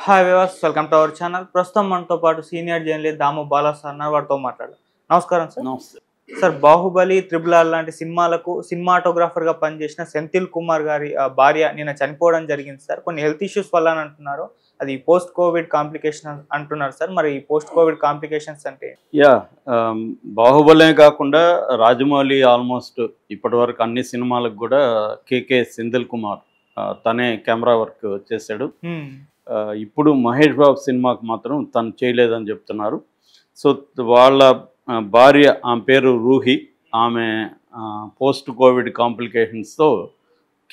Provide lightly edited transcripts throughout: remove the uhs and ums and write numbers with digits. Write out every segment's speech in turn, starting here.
Hi viewers, welcome to our channel. ప్రస్తుతం మనతో పాటు సీనియర్ జర్నలిస్ట్ దాము బాలా సార్ అన్నారు. వారితో మాట్లాడారు. నమస్కారం సార్. నమస్తే. సార్, బాహుబలి, త్రిబుల్ ఆర్ లాంటి సినిమాలకు సినిమాటోగ్రాఫర్గా పనిచేసిన సెంథిల్ కుమార్ గారి భార్య నిన్న చనిపోవడం జరిగింది సార్. కొన్ని హెల్త్ ఇష్యూస్ వల్ల అని అంటున్నారు. అది పోస్ట్ కోవిడ్ కాంప్లికేషన్ అంటున్నారు సార్. మరి ఈ పోస్ట్ కోవిడ్ కాంప్లికేషన్స్ అంటే? బాహుబలే కాకుండా రాజమౌళి ఆల్మోస్ట్ ఇప్పటివరకు అన్ని సినిమాలకు కూడా కేకే సెంథిల్ కుమార్ తనే కెమెరా వర్క్ చేశాడు. ఇప్పుడు మహేష్ బాబు సినిమాకు మాత్రం తను చేయలేదని చెప్తున్నారు. సో వాళ్ళ భార్య, ఆమె పేరు రూహి, ఆమె పోస్ట్ కోవిడ్ కాంప్లికేషన్స్తో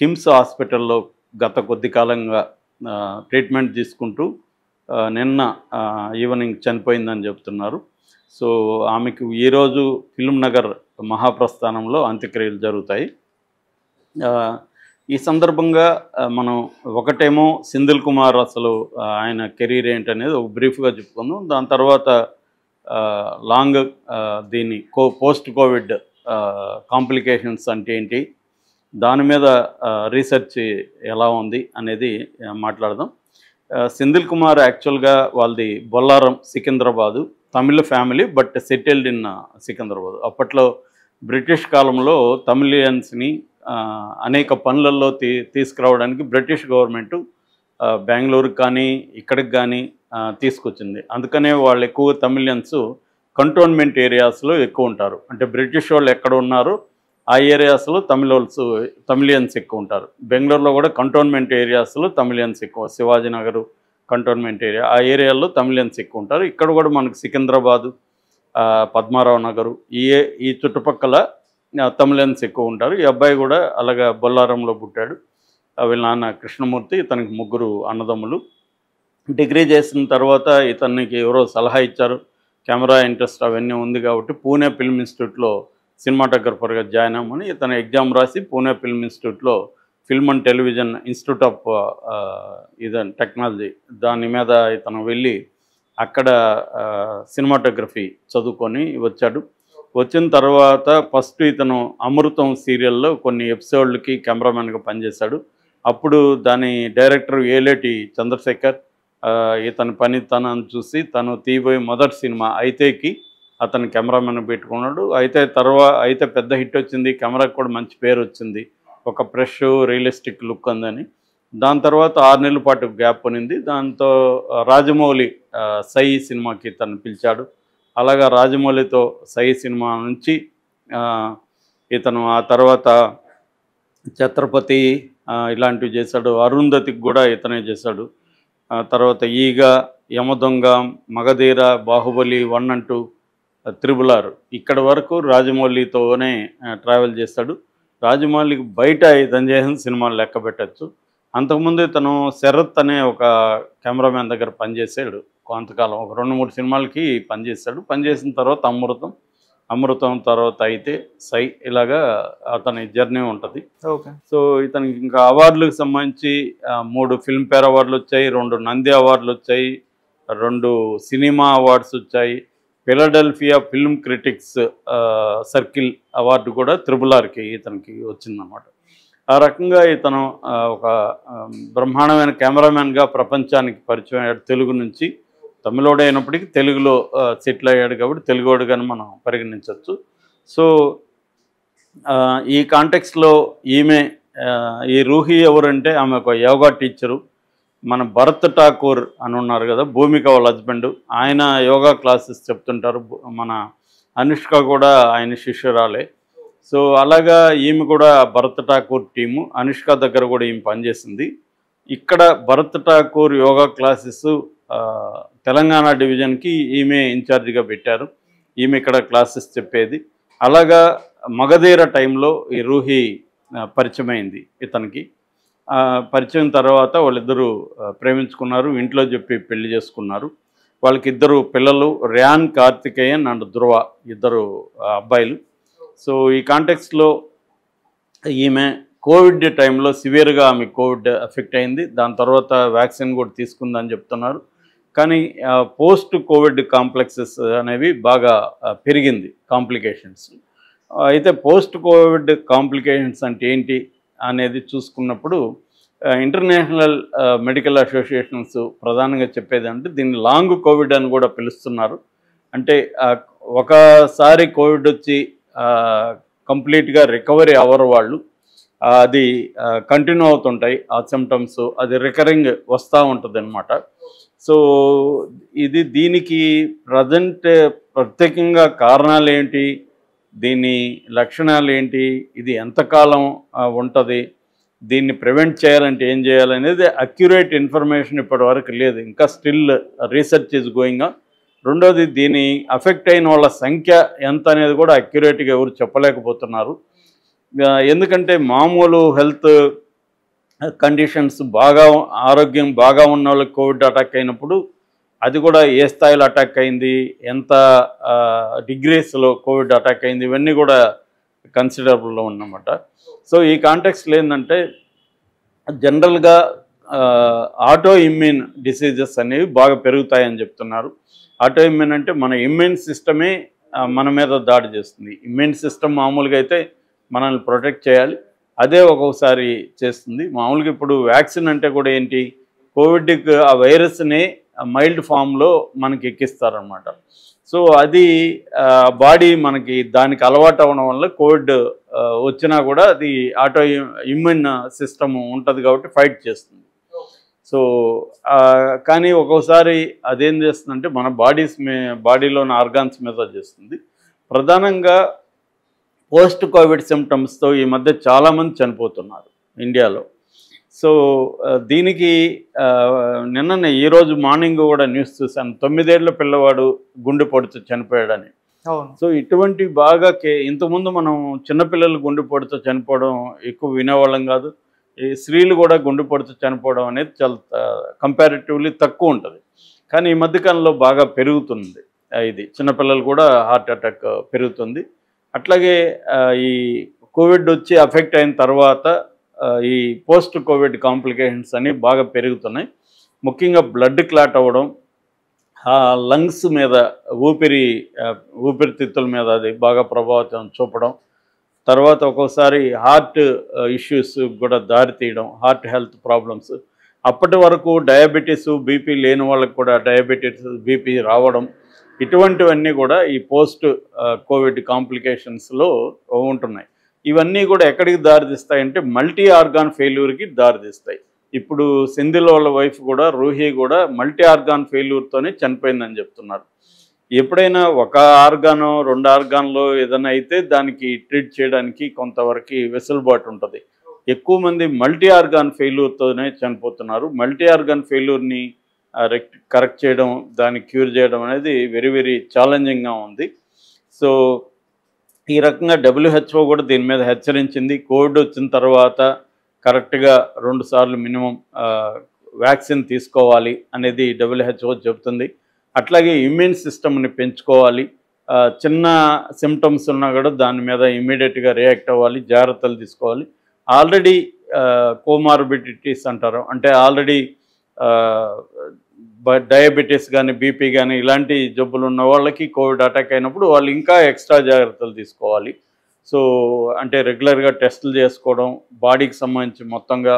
కిమ్స్ హాస్పిటల్లో గత కొద్ది కాలంగా ట్రీట్మెంట్ తీసుకుంటూ నిన్న ఈవినింగ్ చనిపోయిందని చెప్తున్నారు. సో ఆమెకు ఈరోజు ఫిల్మ్ నగర్ మహాప్రస్థానంలో అంత్యక్రియలు జరుగుతాయి. ఈ సందర్భంగా మనం ఒకటేమో సెంథిల్ కుమార్ అసలు ఆయన కెరీర్ ఏంటనేది ఒక బ్రీఫ్గా చెప్పుకుందాం. దాని తర్వాత లాంగ్ దీన్ని పోస్ట్ కోవిడ్ కాంప్లికేషన్స్ అంటే ఏంటి, దాని మీద రీసెర్చ్ ఎలా ఉంది అనేది మాట్లాడదాం. సెంథిల్ కుమార్ యాక్చువల్గా వాళ్ళది Bollaram, Secunderabad, Tamil family, but settled in Secunderabad. అప్పట్లో బ్రిటిష్ కాలంలో తమిళియన్స్ని అనేక పనులలో తీసుకురావడానికి బ్రిటిష్ గవర్నమెంటు బెంగళూరుకి కానీ ఇక్కడికి కానీ తీసుకొచ్చింది. అందుకనే వాళ్ళు ఎక్కువ తమిళియన్స్ కంటోన్మెంట్ ఏరియాస్లో ఎక్కువ ఉంటారు. అంటే బ్రిటిష్ వాళ్ళు ఎక్కడ ఉన్నారో ఆ ఏరియాస్లో తమిళియన్స్ ఎక్కువ ఉంటారు. బెంగళూరులో కూడా కంటోన్మెంట్ ఏరియాస్లో తమిళియన్స్ ఎక్కువ, శివాజీనగర్ కంటోన్మెంట్ ఏరియా, ఆ ఏరియాలో తమిళియన్స్ ఎక్కువ ఉంటారు. ఇక్కడ కూడా మనకు సికింద్రాబాదు, పద్మారావు నగరు, ఈ చుట్టుపక్కల తమిళన్స్ ఎక్కువ ఉంటారు. ఈ అబ్బాయి కూడా అలాగా బొల్లారంలో పుట్టాడు. వీళ్ళ నాన్న కృష్ణమూర్తి, ఇతనికి ముగ్గురు అన్నదమ్ములు. డిగ్రీ చేసిన తర్వాత ఇతనికి ఎవరో సలహా ఇచ్చారు, కెమెరా ఇంట్రెస్ట్ అవన్నీ ఉంది కాబట్టి పూణే ఫిల్మ్ ఇన్స్టిట్యూట్లో సినిమాటోగ్రఫర్గా జాయిన్ అవ్వమని ఇతను ఎగ్జామ్ రాసి పూణే ఫిల్మ్ ఇన్స్టిట్యూట్లో film and television institute of technology దాని మీద ఇతను వెళ్ళి అక్కడ సినిమాటోగ్రఫీ చదువుకొని వచ్చాడు. వచ్చిన తర్వాత ఫస్ట్ ఇతను అమృతం సీరియల్లో కొన్ని ఎపిసోడ్లకి కెమెరామెన్గా పనిచేశాడు. అప్పుడు దాని డైరెక్టర్ ఏలేటి చంద్రశేఖర్ ఇతని పనితనాన్ని చూసి తను తీయబోయే మొదటి సినిమా అయితేకి అతను కెమెరామెన్ పెట్టుకున్నాడు. అయితే పెద్ద హిట్ వచ్చింది, కెమెరాకి కూడా మంచి పేరు వచ్చింది, ఒక ఫ్రెష్ రియలిస్టిక్ లుక్ ఉందని. దాని తర్వాత 6 నెలల పాటు గ్యాప్ ఉన్నింది. దాంతో రాజమౌళి సై సినిమాకి తను పిలిచాడు. అలాగా రాజమౌళితో సై సినిమా నుంచి ఇతను ఆ తర్వాత ఛత్రపతి ఇలాంటివి చేశాడు. అరుంధతికి కూడా ఇతనే చేశాడు. తర్వాత ఈగ, Yamadonga, Magadheera, Baahubali 1 and 2, triple R ఇక్కడ వరకు రాజమౌళితోనే ట్రావెల్ చేశాడు. రాజమౌళికి బయట ఇతను చేసిన సినిమాలు లెక్క పెట్టచ్చు. అంతకుముందు ఇతను శరత్ అనే ఒక కెమెరామ్యాన్ దగ్గర పనిచేసాడు కొంతకాలం, ఒక 2-3 సినిమాలకి పనిచేశాడు. పనిచేసిన తర్వాత అమృతం తర్వాత అయితే సై, ఇలాగా అతని జర్నీ ఉంటుంది. ఓకే. సో ఇతనికి ఇంకా అవార్డులకు సంబంధించి 3 ఫిల్మ్ఫేర్ అవార్డులు వచ్చాయి, 2 నంది అవార్డులు వచ్చాయి, 2 సినిమా అవార్డ్స్ వచ్చాయి. Philadelphia film critics circle award కూడా త్రిబుల్ ఆర్కి ఇతనికి వచ్చిందన్నమాట. ఆ రకంగా ఇతను ఒక బ్రహ్మాండమైన కెమెరామెన్గా ప్రపంచానికి పరిచయం అయ్యాడు. తెలుగు నుంచి తమిళోడు అయినప్పటికీ తెలుగులో సెటిల్ అయ్యాడు కాబట్టి తెలుగోడుగానే మనం పరిగణించవచ్చు. సో ఈ కాంటెక్స్లో ఈ రూహి ఎవరంటే ఆమె ఒక యోగా టీచరు. మన భరత్ ఠాకూర్ అని ఉన్నారు కదా, భూమిక వాళ్ళ హస్బెండ్, ఆయన యోగా క్లాసెస్ చెప్తుంటారు. మన అనుష్క కూడా ఆయన శిష్యురాలే. సో అలాగా ఈమె కూడా భరత్ ఠాకూర్ టీము, అనుష్క దగ్గర కూడా ఈమె పనిచేసింది. ఇక్కడ భరత్ ఠాకూర్ యోగా క్లాసెస్ తెలంగాణ డివిజన్కి ఈమె ఇన్ఛార్జిగా పెట్టారు. ఈమె ఇక్కడ క్లాసెస్ చెప్పేది. అలాగా మగధీర టైంలో ఈ రూహి పరిచయం అయింది ఇతనికి. పరిచయం తర్వాత వాళ్ళిద్దరూ ప్రేమించుకున్నారు, ఇంట్లో చెప్పి పెళ్లి చేసుకున్నారు. వాళ్ళకి 2 పిల్లలు, ర్యాన్ కార్తికేయన్ అండ్ ధ్రువ, 2 అబ్బాయిలు. సో ఈ కాంటెక్స్లో ఈమె కోవిడ్ టైంలో సివియర్గా ఆమె కోవిడ్ ఎఫెక్ట్ అయింది. దాని తర్వాత వ్యాక్సిన్ కూడా తీసుకుందని చెప్తున్నారు. కానీ పోస్ట్ కోవిడ్ కాంప్లెక్సెస్ అనేవి బాగా పెరిగింది, కాంప్లికేషన్స్. అయితే పోస్ట్ కోవిడ్ కాంప్లికేషన్స్ అంటే ఏంటి అనేది చూసుకున్నప్పుడు ఇంటర్నేషనల్ మెడికల్ అసోసియేషన్స్ ప్రధానంగా చెప్పేదంటే దీన్ని లాంగ్ కోవిడ్ అని కూడా పిలుస్తున్నారు. అంటే ఒకసారి కోవిడ్ వచ్చి కంప్లీట్గా రికవరీ అవ్వరు వాళ్ళు, అది కంటిన్యూ అవుతుంటాయి ఆ సిమ్టమ్స్, అది రికరింగ్ వస్తూ ఉంటుంది అనమాట. సో దీనికి ప్రత్యేకంగా కారణాలు ఏంటి, దీని లక్షణాలు ఏంటి, ఇది ఎంతకాలం ఉంటుంది, దీన్ని ప్రివెంట్ చేయాలంటే ఏం చేయాలనేది అక్యురేట్ ఇన్ఫర్మేషన్ ఇప్పటి వరకు లేదు. ఇంకా still research is going on. రెండోది, దీని అఫెక్ట్ అయిన వాళ్ళ సంఖ్య ఎంత అనేది కూడా అక్యురేట్గా ఎవరు చెప్పలేకపోతున్నారు. ఎందుకంటే మామూలు హెల్త్ కండిషన్స్ ఆరోగ్యం బాగా ఉన్న వాళ్ళకి కోవిడ్ అటాక్ అయినప్పుడు అది కూడా ఏ స్థాయిలో అటాక్ అయింది, ఎంత డిగ్రీస్లో కోవిడ్ అటాక్ అయింది, ఇవన్నీ కూడా కన్సిడరబుల్లో ఉన్నమాట. సో ఈ కాంటెక్స్లో ఏంటంటే జనరల్గా ఆటో ఇమ్యూన్ డిసీజెస్ అనేవి బాగా పెరుగుతాయని చెప్తున్నారు. ఆటో ఇమ్యూన్ అంటే మన ఇమ్యూన్ సిస్టమే మన మీద దాడి చేస్తుంది. ఇమ్యూన్ సిస్టమ్ మామూలుగా అయితే మనల్ని ప్రొటెక్ట్ చేయాలి, అదే ఒక్కొక్కసారి చేస్తుంది. మామూలుగా ఇప్పుడు వ్యాక్సిన్ అంటే కూడా ఏంటి, కోవిడ్కి ఆ వైరస్ని మైల్డ్ ఫామ్లో మనకి ఎక్కిస్తారనమాట. సో అది బాడీ మనకి దానికి అలవాటు అవ్వడం వల్ల కోవిడ్ వచ్చినా కూడా అది ఆటో ఇమ్యూన్ సిస్టమ్ ఉంటుంది కాబట్టి ఫైట్ చేస్తుంది. సో కానీ ఒక్కోసారి అదేం చేస్తుందంటే మన బాడీలోని ఆర్గాన్స్ మీద చేస్తుంది. ప్రధానంగా పోస్ట్ కోవిడ్ సిమ్టమ్స్తో ఈ మధ్య చాలామంది చనిపోతున్నారు ఇండియాలో. సో దీనికి నిన్ననే ఈరోజు మార్నింగ్ కూడా న్యూస్ చూశాను, 9 ఏళ్ల పిల్లవాడు గుండెపోటుతో చనిపోయాడని. సో ఇటువంటి బాగా ఇంతకుముందు మనం చిన్నపిల్లలు గుండెపోటుతో చనిపోవడం ఎక్కువ వినేవాళ్ళం కాదు. ఈ స్త్రీలు కూడా గుండెపోటుతో చనిపోవడం అనేది చాలా కంపారిటివ్లీ తక్కువ ఉంటుంది. కానీ ఈ మధ్యకాలంలో బాగా పెరుగుతుంది, ఇది చిన్నపిల్లలు కూడా హార్ట్ అటాక్ పెరుగుతుంది. అట్లాగే ఈ కోవిడ్ వచ్చి అఫెక్ట్ అయిన తర్వాత ఈ పోస్ట్ కోవిడ్ కాంప్లికేషన్స్ అని బాగా పెరుగుతున్నాయి. ముఖ్యంగా బ్లడ్ క్లాట్ అవ్వడం, లంగ్స్ మీద ఊపిరితిత్తుల మీద అది బాగా ప్రభావితం చూపడం, తర్వాత ఒక్కోసారి హార్ట్ ఇష్యూస్ కూడా దారితీయడం, హార్ట్ హెల్త్ ప్రాబ్లమ్స్. అప్పటి వరకు డయాబెటీస్ బీపీ లేని వాళ్ళకి కూడా డయాబెటీస్ బీపీ రావడం, ఇటువంటివన్నీ కూడా ఈ పోస్ట్ కోవిడ్ కాంప్లికేషన్స్లో ఉంటున్నాయి. ఇవన్నీ కూడా ఎక్కడికి దారితీస్తాయంటే మల్టీ ఆర్గాన్ ఫెయిల్యూర్కి దారితీస్తాయి. ఇప్పుడు సెంధిల్ వాళ్ళ వైఫ్ కూడా, రూహీ కూడా మల్టీ ఆర్గాన్ ఫెయిల్యూర్తోనే చనిపోయిందని చెప్తున్నారు. ఎప్పుడైనా ఒక ఆర్గానో 2 ఆర్గాన్లో ఏదైనా అయితే దానికి ట్రీట్ చేయడానికి కొంతవరకు వెసులుబాటు ఉంటుంది. ఎక్కువ మంది మల్టీ ఆర్గాన్ ఫెయిల్యూర్తోనే చనిపోతున్నారు. మల్టీ ఆర్గాన్ ఫెయిల్యూర్ని కరెక్ట్ చేయడం, దాన్ని క్యూర్ చేయడం అనేది వెరీ వెరీ ఛాలెంజింగ్గా ఉంది. సో ఈ రకంగా WHO కూడా దీని మీద హెచ్చరించింది. కోవిడ్ వచ్చిన తర్వాత కరెక్ట్గా 2 సార్లు మినిమం వ్యాక్సిన్ తీసుకోవాలి అనేది WHO చెబుతుంది. అట్లాగే ఇమ్యూన్ సిస్టమ్ని పెంచుకోవాలి. చిన్న సిమ్టమ్స్ ఉన్నా కూడా దాని మీద ఇమ్మీడియట్గా రియాక్ట్ అవ్వాలి, జాగ్రత్తలు తీసుకోవాలి. ఆల్రెడీ కోమార్బిడిటీస్ అంటారు, అంటే ఆల్రెడీ డయాబెటీస్ కానీ బీపీ కానీ ఇలాంటి జబ్బులు ఉన్న వాళ్ళకి కోవిడ్ అటాక్ అయినప్పుడు వాళ్ళు ఇంకా ఎక్స్ట్రా జాగ్రత్తలు తీసుకోవాలి. సో అంటే రెగ్యులర్గా టెస్టులు చేసుకోవడం, బాడీకి సంబంధించి మొత్తంగా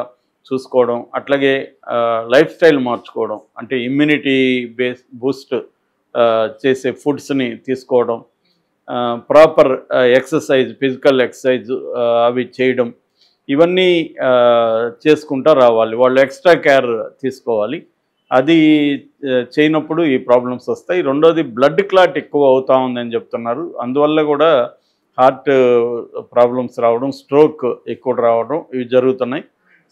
చూసుకోవడం, అట్లాగే లైఫ్ స్టైల్ మార్చుకోవడం, అంటే ఇమ్యూనిటీ బూస్ట్ చేసే ఫుడ్స్ని తీసుకోవడం, ప్రాపర్ ఎక్సర్సైజ్, ఫిజికల్ ఎక్సర్సైజ్ అవి చేయడం, ఇవన్నీ చేసుకుంటూ రావాలి. వాళ్ళు ఎక్స్ట్రా కేర్ తీసుకోవాలి. అది చేయనప్పుడు ఈ ప్రాబ్లమ్స్ వస్తాయి. రెండోది, బ్లడ్ క్లాట్ ఎక్కువ అవుతూ ఉందని చెప్తున్నారు. అందువల్ల కూడా హార్ట్ ప్రాబ్లమ్స్ రావడం, స్ట్రోక్ ఎక్కువ రావడం ఇవి జరుగుతున్నాయి.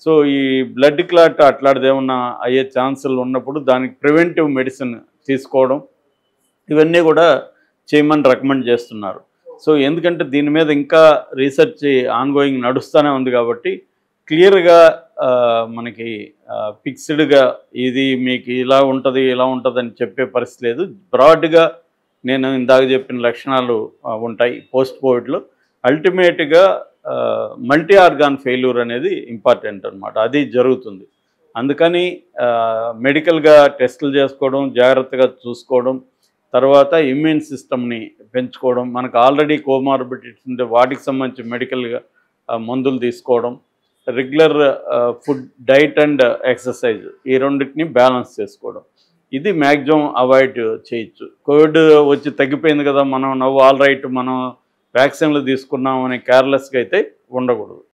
సో ఈ బ్లడ్ క్లాట్ అట్లాంటిది ఏమన్నా అయ్యే ఛాన్సులు ఉన్నప్పుడు దానికి ప్రివెంటివ్ మెడిసిన్ తీసుకోవడం, ఇవన్నీ కూడా చేయమని రికమెండ్ చేస్తున్నారు. సో ఎందుకంటే దీని మీద ఇంకా రీసెర్చ్ ఆన్గోయింగ్ నడుస్తూనే ఉంది కాబట్టి క్లియర్గా మనకి ఫిక్స్డ్గా ఇది మీకు ఇలా ఉంటుంది ఇలా ఉంటుంది అని చెప్పే పరిస్థితి లేదు. బ్రాడ్గా నేను ఇందాక చెప్పిన లక్షణాలు ఉంటాయి పోస్ట్ కోవిడ్లో. అల్టిమేట్గా మల్టీ ఆర్గాన్ ఫెయిల్యూర్ అనేది ఇంపార్టెంట్ అనమాట, అది జరుగుతుంది. అందుకని మెడికల్గా టెస్టులు చేసుకోవడం, జాగ్రత్తగా చూసుకోవడం, తర్వాత ఇమ్యూన్ సిస్టమ్ని పెంచుకోవడం, మనకు ఆల్రెడీ కోమార్బిడిటీస్ ఉంటే వాటికి సంబంధించి మెడికల్గా మందులు తీసుకోవడం, regular food, diet and exercise ఈ రెండింటిని బ్యాలెన్స్ చేసుకోవడం, ఇది మ్యాక్సిమం అవాయిడ్ చేయొచ్చు. కోవిడ్ వచ్చి తగ్గిపోయింది కదా, మనం నవ్వు ఆల్ రైట్ మనం వ్యాక్సిన్లు తీసుకున్నాం అనే కేర్లెస్గా అయితే ఉండకూడదు.